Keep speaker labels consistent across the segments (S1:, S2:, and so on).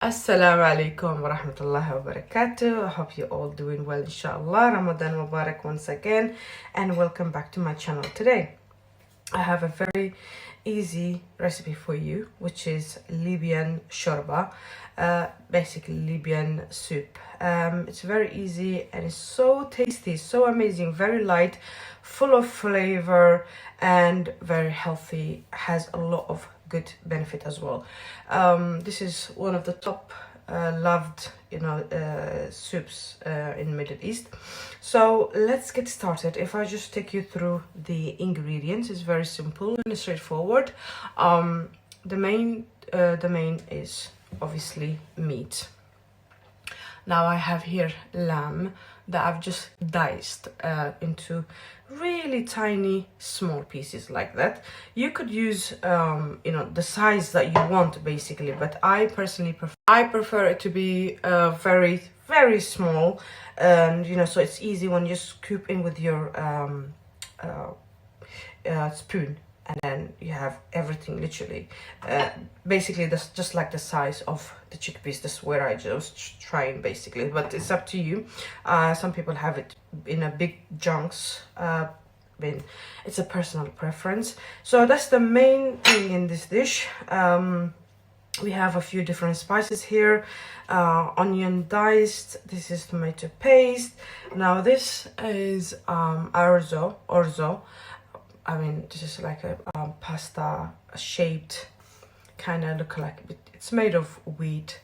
S1: Assalamu alaikum wa rahmatullahi wa barakatuh. I hope you're all doing well, inshallah. Ramadan Mubarak once again, and welcome back to my channel. Today, I have a very easy recipe for you, which is Libyan shorba, basically Libyan soup. It's very easy and it's so tasty, so amazing, very light, full of flavor, and very healthy. Has a lot of good benefit as well. This is one of the top loved soups in Middle East. So let's get started. If I just take you through the ingredients, it's very simple and straightforward. The main is obviously meat. Now I have here lamb that I've just diced into really tiny small pieces like that. You could use the size that you want basically, but I personally prefer it to be very very small, and so it's easy when you scoop in with your spoon, and then you have everything literally basically that's just like the size of the chickpeas. That's where I just trying basically, but it's up to you. Some people have it in a big chunks. It's a personal preference. So that's the main thing in this dish. We have a few different spices here. Onion diced. This is tomato paste. Now this is orzo. I mean, this is like a pasta shaped kind of look like. It's made of wheat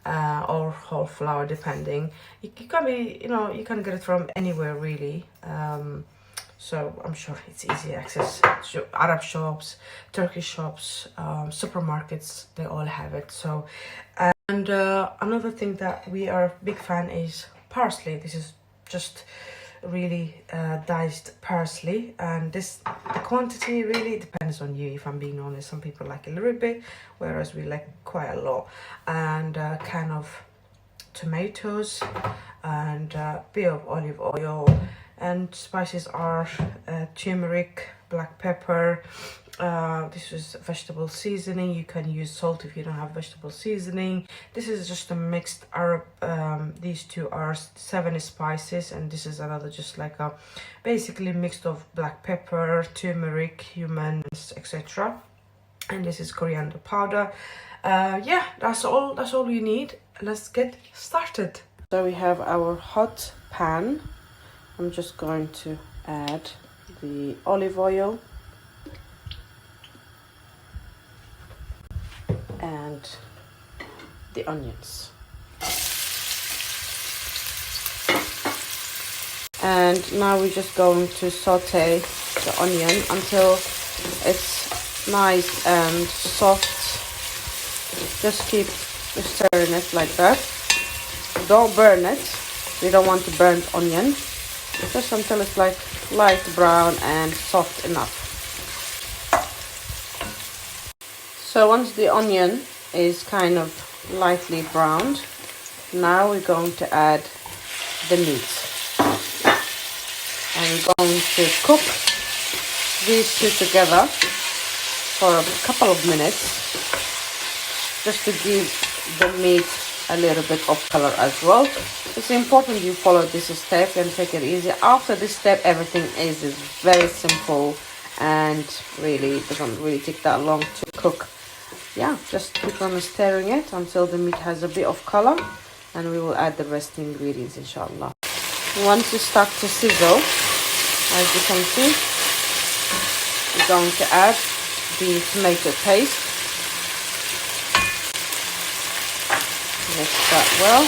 S1: or whole flour, depending. You can be, you can get it from anywhere really. So I'm sure it's easy access. Arab shops, Turkish shops, supermarkets, they all have it. So, and another thing that we are big fan is parsley. This is just really diced parsley, and the quantity really depends on you, if I'm being honest. Some people like a little bit, whereas we like quite a lot. And kind of tomatoes, and a bit of olive oil, and spices are turmeric, black pepper. This is vegetable seasoning. You can use salt if you don't have vegetable seasoning. This is just a mixed Arab. These two are 7 spices, and this is another just like a basically mixed of black pepper, turmeric, cumin, etc. And this is coriander powder. Yeah, that's all you need. Let's get started. So we have our hot pan. I'm just going to add the olive oil and the onions. And now we're just going to saute the onion until it's nice and soft. Just keep stirring it like that. Don't burn it. We don't want to burn onion. Just until it's like light brown and soft enough. So once the onion is kind of lightly browned, now we're going to add the meat. And we're going to cook these two together for a couple of minutes, just to give the meat a little bit of color as well. It's important you follow this step and take it easy. After this step, everything is very simple and really doesn't really take that long to cook. Yeah, just keep on stirring it until the meat has a bit of color, and we will add the rest ingredients inshallah. Once it starts to sizzle, as you can see, we're going to add the tomato paste. Mix that well.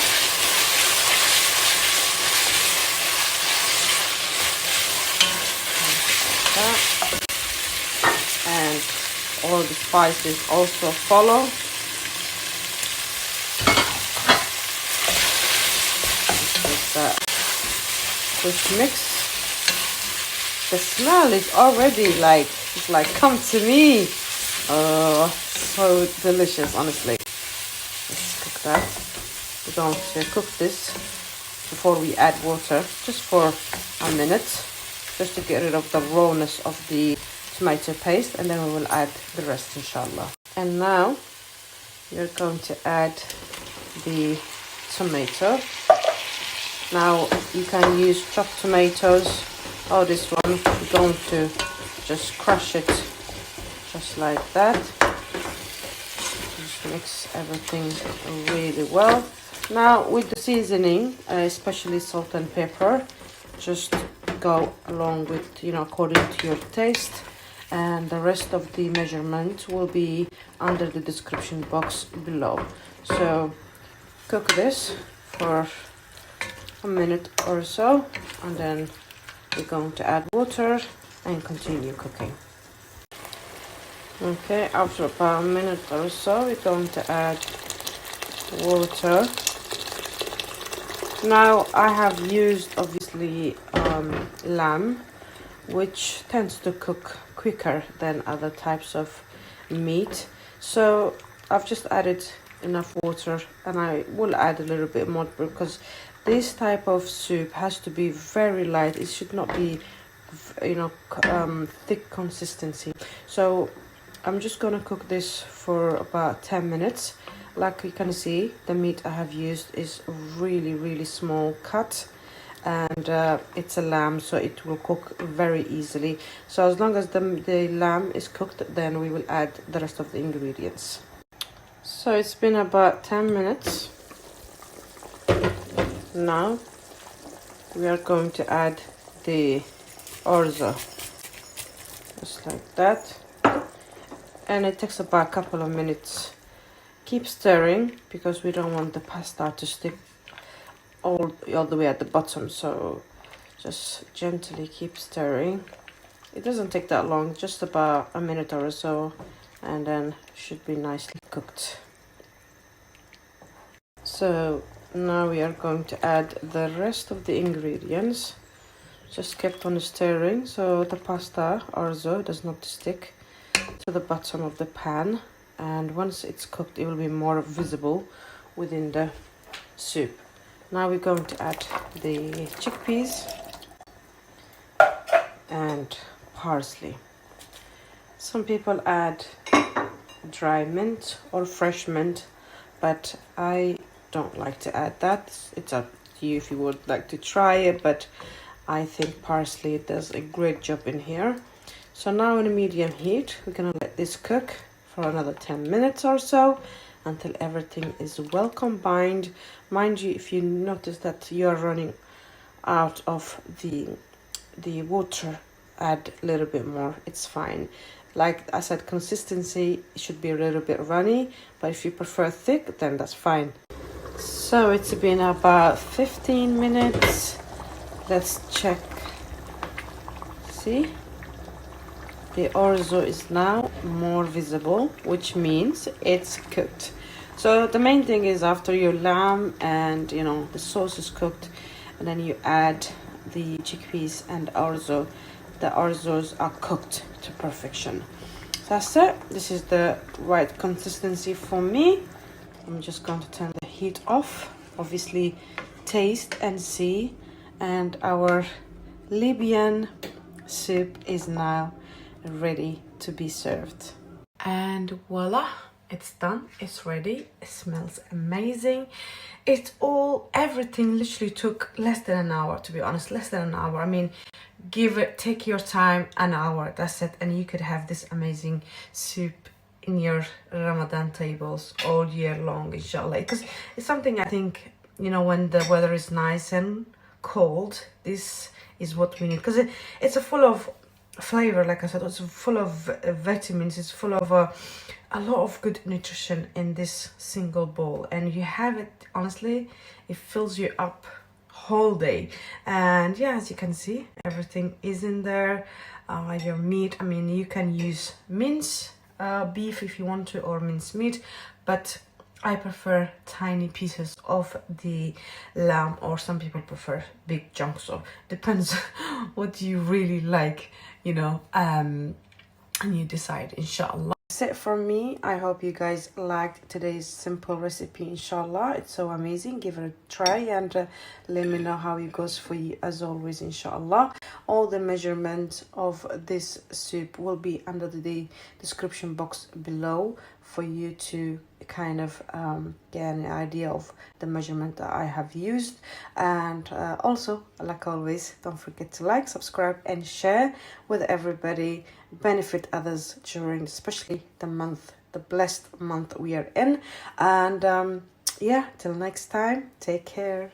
S1: Like that. And all the spices also follow. Just that quick mix. The smell is already like, it's like, come to me. Oh, so delicious, honestly. Let's cook that. We're going to cook this before we add water, just for a minute, just to get rid of the rawness of the tomato paste, and then we will add the rest inshallah. And now you're going to add the tomato. Now you can use chopped tomatoes or this one. We're going to just crush it just like that. Just mix everything really well. Now with the seasoning, especially salt and pepper, just go along with, according to your taste, and the rest of the measurement will be under the description box below. So cook this for a minute or so, and then we're going to add water and continue cooking. Okay, after about a minute or so, we're going to add water. Now I have used obviously lamb, which tends to cook quicker than other types of meat, so I've just added enough water, and I will add a little bit more because this type of soup has to be very light. It should not be thick consistency. So I'm just gonna cook this for about 10 minutes. Like you can see, the meat I have used is really small cut, and it's a lamb, so it will cook very easily. So as long as the lamb is cooked, then we will add the rest of the ingredients. So it's been about 10 minutes. Now we are going to add the orzo, just like that, and it takes about a couple of minutes. Keep stirring because we don't want the pasta to stick all the way at the bottom, so just gently keep stirring. It doesn't take that long, just about a minute or so, and then should be nicely cooked. So now we are going to add the rest of the ingredients. Just kept on stirring so the pasta orzo does not stick to the bottom of the pan, and once it's cooked it will be more visible within the soup. Now we're going to add the chickpeas and parsley. Some people add dry mint or fresh mint, but I don't like to add that. It's up to you if you would like to try it, but I think parsley does a great job in here. So now in a medium heat, we're gonna let this cook for another 10 minutes or so until everything is well combined. Mind you, if you notice that you are running out of the water, add a little bit more, it's fine. Like I said, consistency should be a little bit runny, but if you prefer thick, then that's fine. So it's been about 15 minutes. Let's check. See? The orzo is now more visible, which means it's cooked. So the main thing is, after your lamb and the sauce is cooked, and then you add the chickpeas and orzo, the orzos are cooked to perfection. So that's it. This is the right consistency for me. I'm just going to turn the heat off. Obviously, taste and see, and our Libyan soup is now ready to be served. And voila, it's done, it's ready. It smells amazing. Everything literally took less than an hour, to be honest, less than an hour. I mean, take your time, an hour, that's it, and you could have this amazing soup in your Ramadan tables all year long, inshallah. Because it's something I think, when the weather is nice and cold, this is what we need, because it's full of flavor. Like I said, it's full of vitamins. It's full of a lot of good nutrition in this single bowl, and you have it, honestly, it fills you up whole day. And yeah, as you can see, everything is in there. Your meat, I mean, you can use mince beef if you want to, or mince meat, but I prefer tiny pieces of the lamb, or some people prefer big chunks, so depends what you really like, and you decide, inshallah. That's it from me. I hope you guys liked today's simple recipe, inshallah. It's so amazing. Give it a try, and let me know how it goes for you, as always, inshallah. All the measurements of this soup will be under the description box below for you to kind of get an idea of the measurement that I have used. And also, like always, don't forget to like, subscribe and share with everybody, benefit others during especially the month, the blessed month we are in. And yeah, till next time, take care.